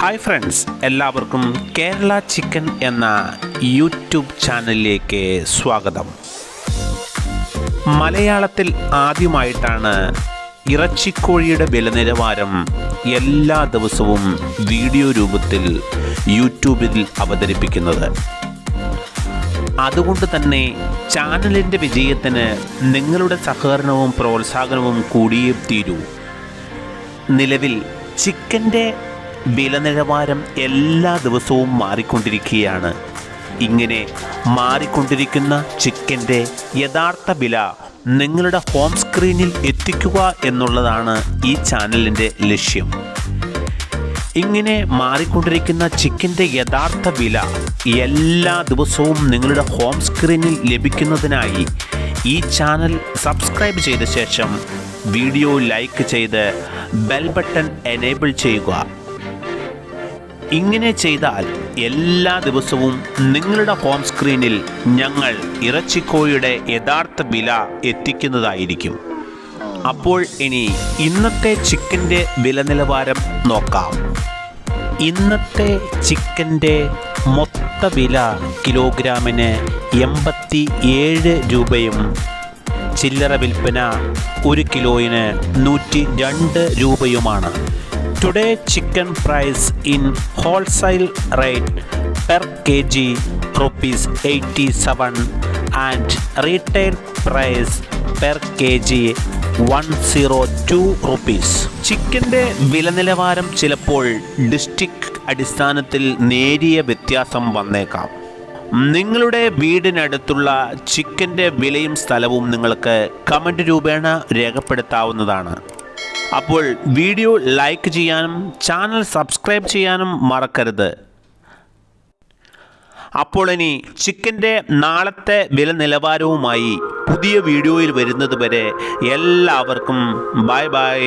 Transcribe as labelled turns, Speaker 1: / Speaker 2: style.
Speaker 1: Hi friends, എല്ലാവർക്കും Kerala chicken എന്ന YouTube ചാനലിലേക്ക് സ്വാഗതം. മലയാളത്തിൽ ആദ്യമായിട്ടാണ് ഇറച്ചിക്കോഴിയുടെ വില നിലവാരം എല്ലാ ദിവസവും വീഡിയോ രൂപത്തിൽ യൂട്യൂബിൽ അവതരിപ്പിക്കുന്നത്. അതുകൊണ്ട് തന്നെ ചാനലിൻ്റെ വിജയത്തിന് നിങ്ങളുടെ സഹകരണവും പ്രോത്സാഹനവും കൂടിയേ തീരൂ. നിലവിൽ ചിക്കൻ്റെ വില നിലവാരം എല്ലാ ദിവസവും മാറിക്കൊണ്ടിരിക്കുകയാണ്. ഇങ്ങനെ മാറിക്കൊണ്ടിരിക്കുന്ന ചിക്കൻ്റെ യഥാർത്ഥ വില നിങ്ങളുടെ ഹോം സ്ക്രീനിൽ എത്തിക്കുക എന്നുള്ളതാണ് ഈ ചാനലിൻ്റെ ലക്ഷ്യം. ഇങ്ങനെ മാറിക്കൊണ്ടിരിക്കുന്ന ചിക്കൻ്റെ യഥാർത്ഥ വില എല്ലാ ദിവസവും നിങ്ങളുടെ ഹോം സ്ക്രീനിൽ ലഭിക്കുന്നതിനായി ഈ ചാനൽ സബ്സ്ക്രൈബ് ചെയ്ത ശേഷം വീഡിയോ ലൈക്ക് ചെയ്ത് ബെൽ ബട്ടൺ എനേബിൾ ചെയ്യുക. ഇങ്ങനെ ചെയ്താൽ എല്ലാ ദിവസവും നിങ്ങളുടെ ഹോം സ്ക്രീനിൽ ഞങ്ങൾ ഇറച്ചിക്കോഴിയുടെ യഥാർത്ഥ വില എത്തിക്കുന്നതായിരിക്കും. അപ്പോൾ ഇനി ഇന്നത്തെ ചിക്കൻ്റെ വില നിലവാരം നോക്കാം. ഇന്നത്തെ ചിക്കൻ്റെ മൊത്ത വില കിലോഗ്രാമിന് 87 രൂപയും ചില്ലറ വിൽപ്പന 1 കിലോയിന് 102 രൂപയുമാണ്. Today chicken price in wholesale rate per kg rupees 87 and retail price per kg 102 rupees. ചിക്കൻ്റെ വില നിലവാരം ചിലപ്പോൾ ഡിസ്ട്രിക്ട് അടിസ്ഥാനത്തിൽ നേരിയ വ്യത്യാസം വന്നേക്കാം. നിങ്ങളുടെ വീടിനടുത്തുള്ള ചിക്കൻ്റെ വിലയും സ്ഥലവും നിങ്ങൾക്ക് കമൻറ്റ് രൂപേണ രേഖപ്പെടുത്താവുന്നതാണ്. അപ്പോൾ വീഡിയോ ലൈക്ക് ചെയ്യാനും ചാനൽ സബ്സ്ക്രൈബ് ചെയ്യാനും മറക്കരുത്. അപ്പോൾ ഇനി ചിക്കൻ്റെ നാളത്തെ വില നിലവാരവുമായി പുതിയ വീഡിയോയിൽ വരുന്നത് വരെ എല്ലാവർക്കും ബൈ ബൈ.